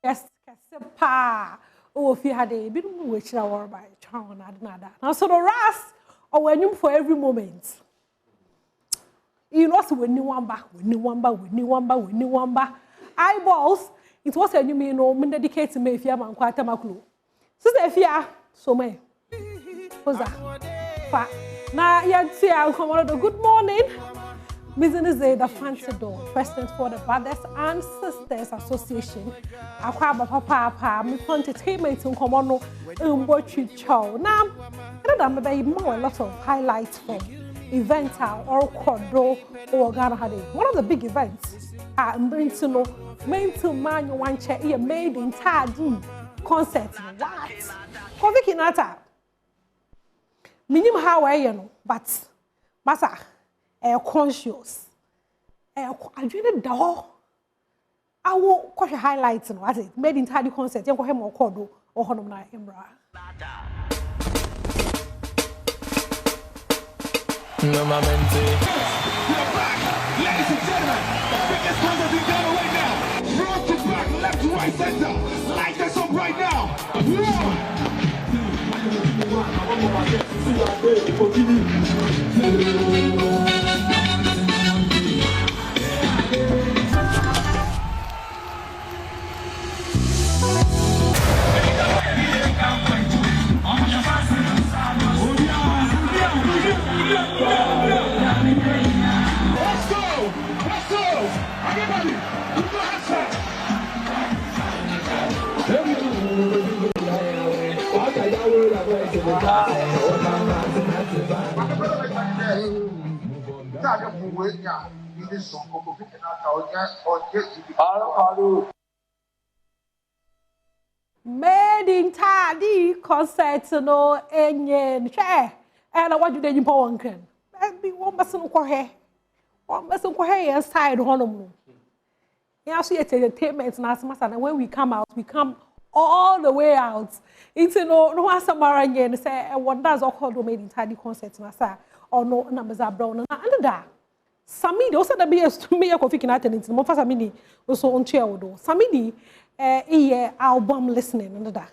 Yes, pa. Oh, if you had a bit of which I were by Chow nada. Now, so the rest, or when you for every moment. You know, so when you want back, eyeballs, it was a new mean, no, men dedicate to me if you are man quite a maclo. So, if you are so may. What's that? Now, yet, see, I'll come on. Good morning. Business Day, the Fancy Door, President for the Brothers and Sisters Association. Akwaba papa, me entertainment in Komono, Mbochi Chow. Now, I don't know a lot of highlights from events or Kodo or Ghana had one of the big events. I'm going to know, main to man you want chair here made in Taadi concert. What? Kofi Kinaata. Minimum how I know, but Masa. Conscious. I dreamed the door. I will quite highlights and what it made in Taadi concert. You go him or Kodo or Honomna Embra. No mamente. We're back, ladies and gentlemen. The biggest concert in Ghana right now. Front to back, left to right, center. Light us up right now. Made in Taadi concert no enyen share and I want you then you one can be one person kwa he one person kwa he inside honum yeah so it's entertainment na asmasa and when we come out we come all the way out into no asamara nyen say wonders called made in Taadi concert na sa or no numbers are brown na and Samidi also the best to me a Kofi Kinaata into mo fa Samidi also on chair odo Samidi album listening and that.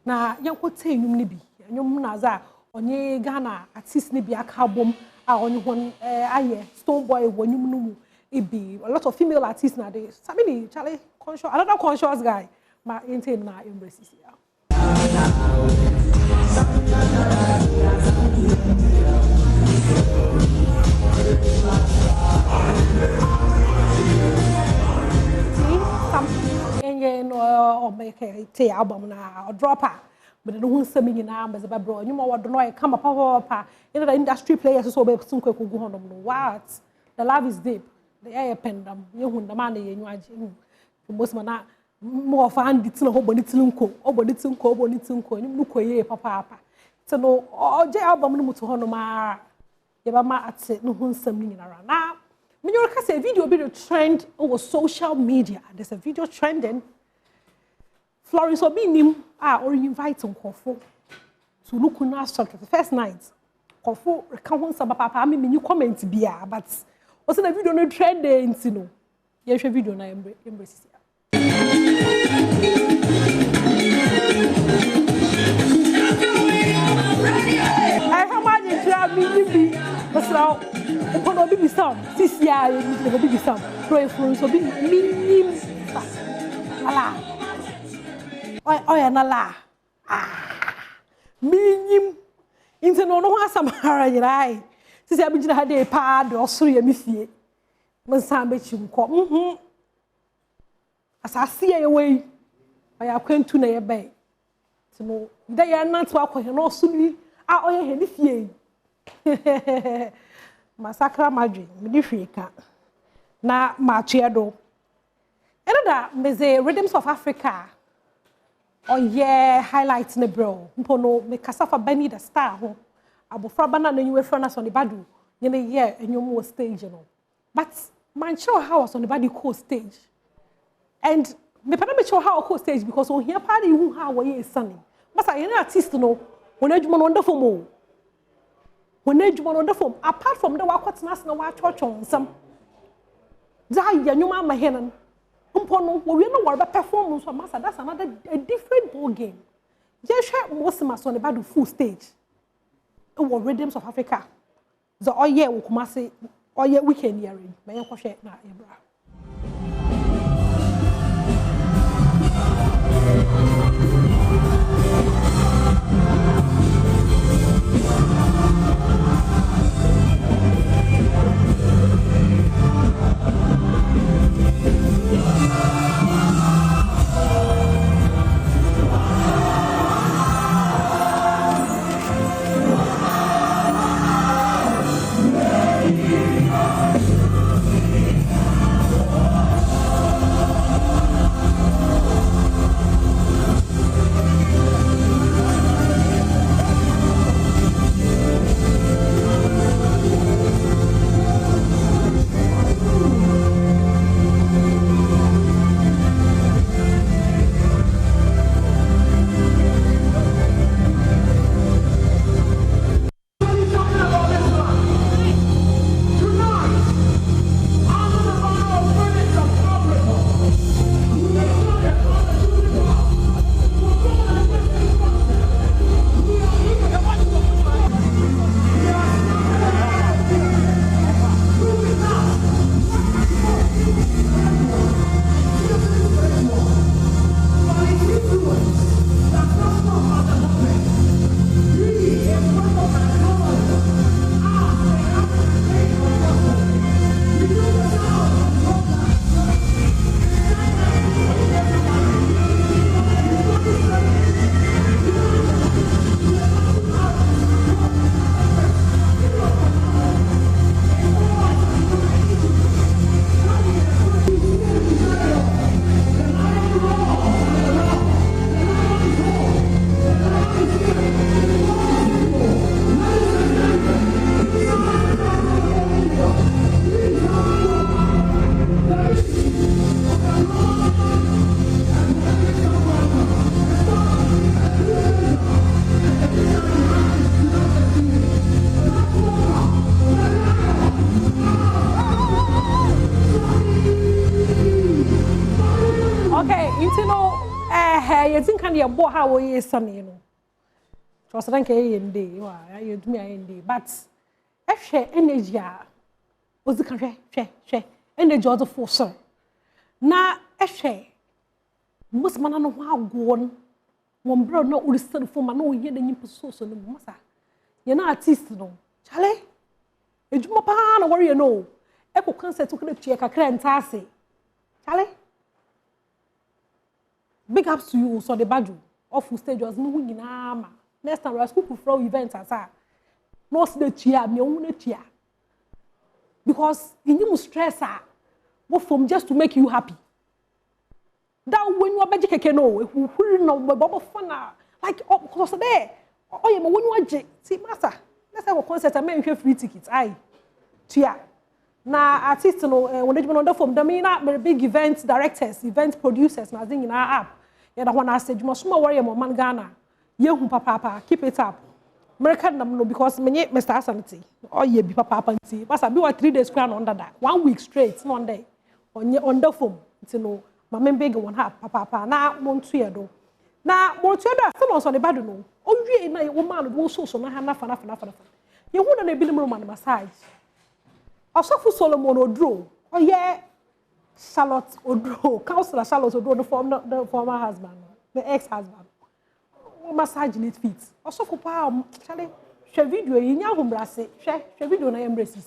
Na yanko te nyum ni bi. Nyum na za onye Ghana artist ni bi aka album a onye won aye Stone Boy wonyum no mu e bi a lot of female artists na dey. Samidi Charlie conscious another conscious guy ma ente na embrace ya. Or make a album now or drop her, but the one semi numbers about bro. You know what? Don't know. Come up, in the industry players so be some Kweku go on. What? The love is deep. The air pendam. You who the man you know. Most man more fan it's no body tilunko. Oh body tilunko. Body tilunko. You look away papa. So no. Oh, the album no mutu hono ma. Yeba ma at no one semi around now. When you say a video be the trend over social media, there's a video trending. Florence Obinim or invite on Kofu to look on the first night. Kofu recount some papa. I mean, you comment be but also the video no trending. You know, yes, video na embrace. I how much you grab me? But now, upon a baby sound, this year you baby sound. Pro influence obi minim. Ala. Oya na la. Minim. Inte no no asamara yirai. Sisi abigina ha dey pa do osoro ya mifie. Monsan be chimko. Asase ye we. Oya kwantu na ye bai. Tino, da ya nanto akwohe no osumi a oya he mifie. Masakra madri, me hweka. Na machedo. Enada meze Rhythms of Africa. Oh yeah, highlights ne bro. Mpono me kasafa Benny the star ho. Abofra bana na nyiwe friend on the badu. Yene yeah, enyom was stage no. But man show how was on the badu co stage. And me pata me show how co stage because on here party who how we sunny. Masa yene artist no, when edwuma no wonderful mo. When edwuma no wonderful apart from the wakot nas na wa church on some. Da ya nyuma ma henan. Pono, we know what about performance for master. That's another a different ball game. Just most mass on about the full stage. Our rhythms of Africa. The all year we come say all year weekend hearing. May I share na Ebra. I think can you boy how we is sunny no. So I think you do me but if share energy was the country share energy of the force. Na if share most man no how go one bro no listen for man no hear the new so no massa. You know artist no. Chale. Ejuma pa na worry no. Echo concert to the check kakra ntase. Chale. Big ups to you, so the badge off stage was no winning armor. Next time, I was cooking for events as I no the cheer, me own cheer. Because you stress what from just to make you happy. That when you are magic, can know who know bubble fun like close there. Oh, yeah, when you are see, master, let's have a concert and make free tickets. Aye, cheer. Now, artists, when they on the phone, the main big event directors, event producers, nothing in our app. And I want to say, you must not worry about man Ghana. You papa, keep it up. American no because many Mr. Sanity. Oh, yeah, be papa and but I be 3 days crown under that. 1 week straight, one day. On the phone. You know, my men big one have papa. Now, Montreal. Now, Montreal, I on the bad no. Oh, you ain't woman who so na enough. You want to be a room massage. Also for Solomon Odro. Oh, yeah. Charlotte Odro, Councillor Charlotte Odro, the former husband, the ex-husband. Massaging it feet. Also for power, Charlie, share video in your home brass, share video and I embrace it.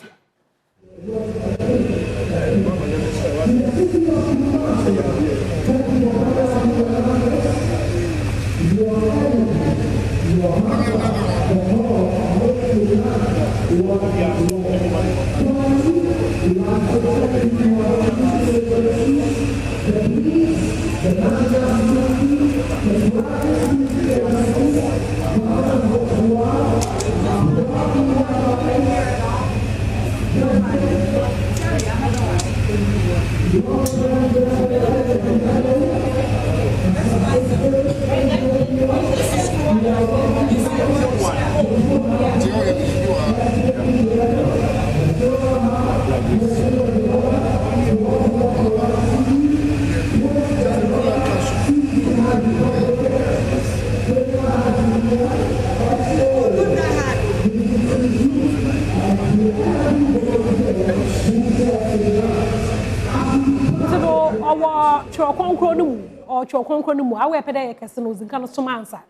tro konkro no mu or tro konkro no mu awe pede ye kese no zinka no soma ansa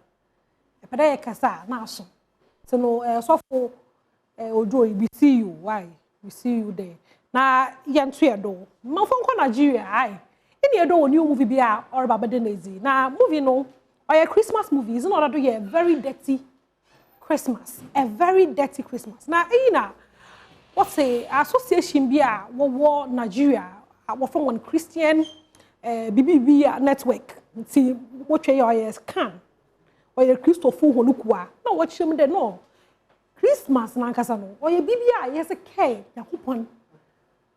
pede ye kesa na aso so no sofo ojo we see you why we see you there na ye nto ye do mafo nko Nigeria ai ini ye do woni movie bia or baba denezi na movie no or a Christmas movie is not do ye very dirty Christmas a very dirty Christmas na ina what say association bia wo Nigeria wo from one Christian BBB network nti wo twe your scan or a Christopher honukwa na wo chim de no Christmas na nkasa no or ye bibia yes ke yakopon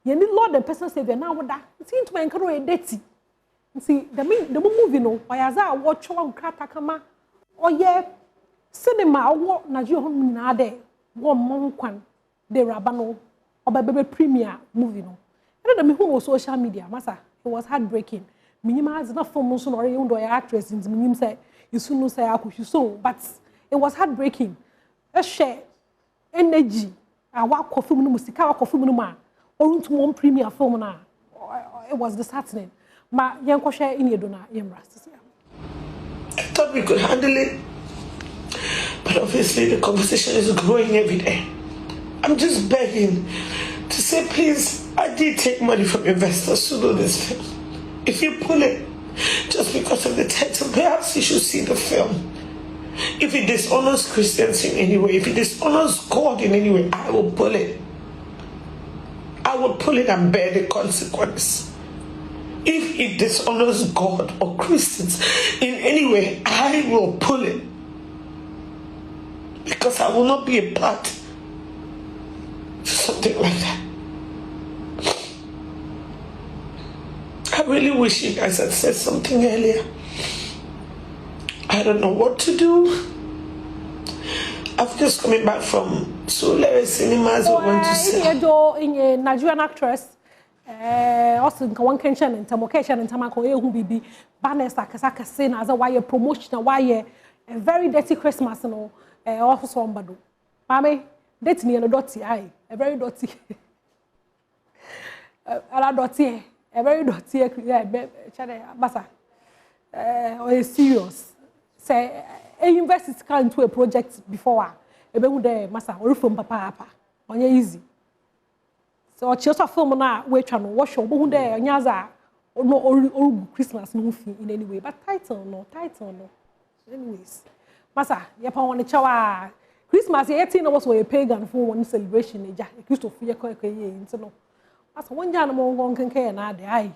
ye ni Lord and personal savior na woda nti ntuma enkaro e dirty nti the movie no or yaza wo twa nkrata kama or ye cinema wo Nigeria ho nyina de wo monkwan de rabano obabebe premier movie no and then me who was social media masa it was heartbreaking minima has not film so no you do actress in minim say you soon no say akuhwi so but it was heartbreaking a share energy awa film no musika wa film no ma oruntu mo premier film na it was disheartening ma yenko share in edona yemra I thought we could handle it, but obviously the conversation is growing every day. I'm just begging to say, please, I did take money from investors to do this film. If you pull it, just because of the title, perhaps you should see the film. If it dishonors Christians in any way, if it dishonors God in any way, I will pull it. I will pull it and bear the consequence. If it dishonors God or Christians in any way, I will pull it. Because I will not be a part of something like that. I really wish you guys had said something earlier. I don't know what to do. I've just coming back from Solar Cinemas. We went to see in Nigerian actress. Also, one can channel and Tamocation and Tamako, who be banners like a sin as a wire promotion, why a very dirty Christmas, you know, also on Badu. Mammy, that's me and a dotty eye, a very dotty. A dotty, a very dotty, Bassa. Or a serious. Say, a university can into a project before a baby there, Massa, or from Papa, on your easy. So just a film na we channel watch show but there nyaza no or Christmas movie in any way but title no anyways masa ye pa won chawa Christmas ye tin was a pagan for one celebration eja Christopher ye ko ye nti no masa won ja no mo nkenke na ade ai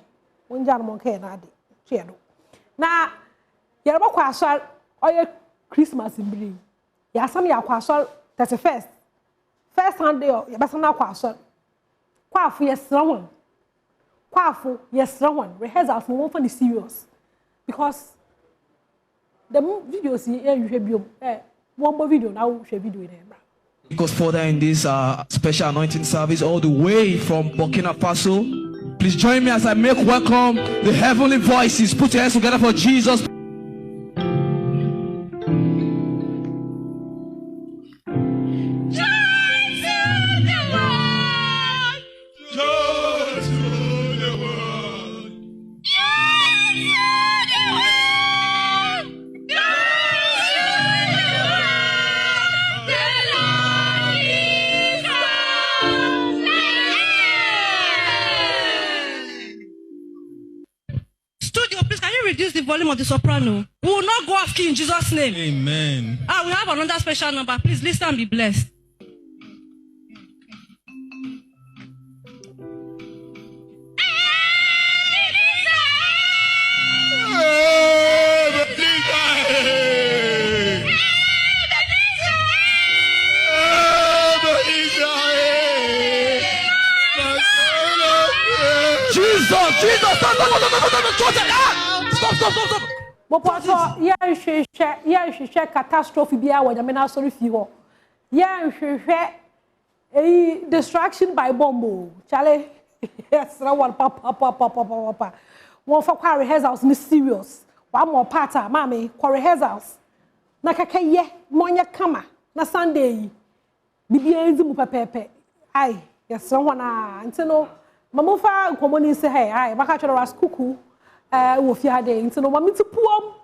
won ja no mo nkenke na ade chedo na ye ba kwa asar oye Christmas mbiri ya sam ya kwa asar 31st first Sunday ye ba sam na kwa asar Kwafu yes one rehearsals no one for the serious because the videos here you should one more video now share video in there. It goes further in this special anointing service all the way from Burkina Faso. Please join me as I make welcome the heavenly voices. Put your hands together for Jesus. Reduce the volume of the soprano. We will not go off key in Jesus' name. Amen. We have another special number. Please listen and be blessed. Jesus, stop. Mopoto yeah hwehwe catastrophe bia wo nyame na sorry fi ho yeah hwehwe distraction by bomb chale yes na one papa won fa kwa rehearsals ni serious wa mo part mama kwa rehearsals na kakaye monya kama na Sunday bibia enzimu pepepe ai yes na wana ntino mamufa komoni se hey ai maka choro raskuku wo fi ade nti no mami to puom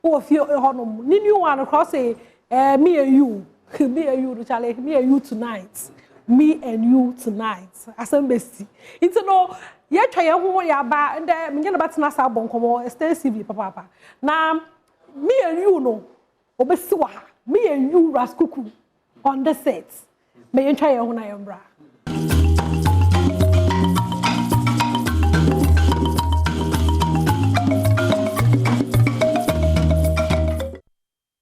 wo fi honom ni new one across say me and you me and you Charlie me and you tonight me and you tonight asembesi nti no ye twa ye ho ya ba nde me na batena sa bonkomo extensively papa na me and you no obesi wa me and you raskuku on the set me twa ye ho na yembra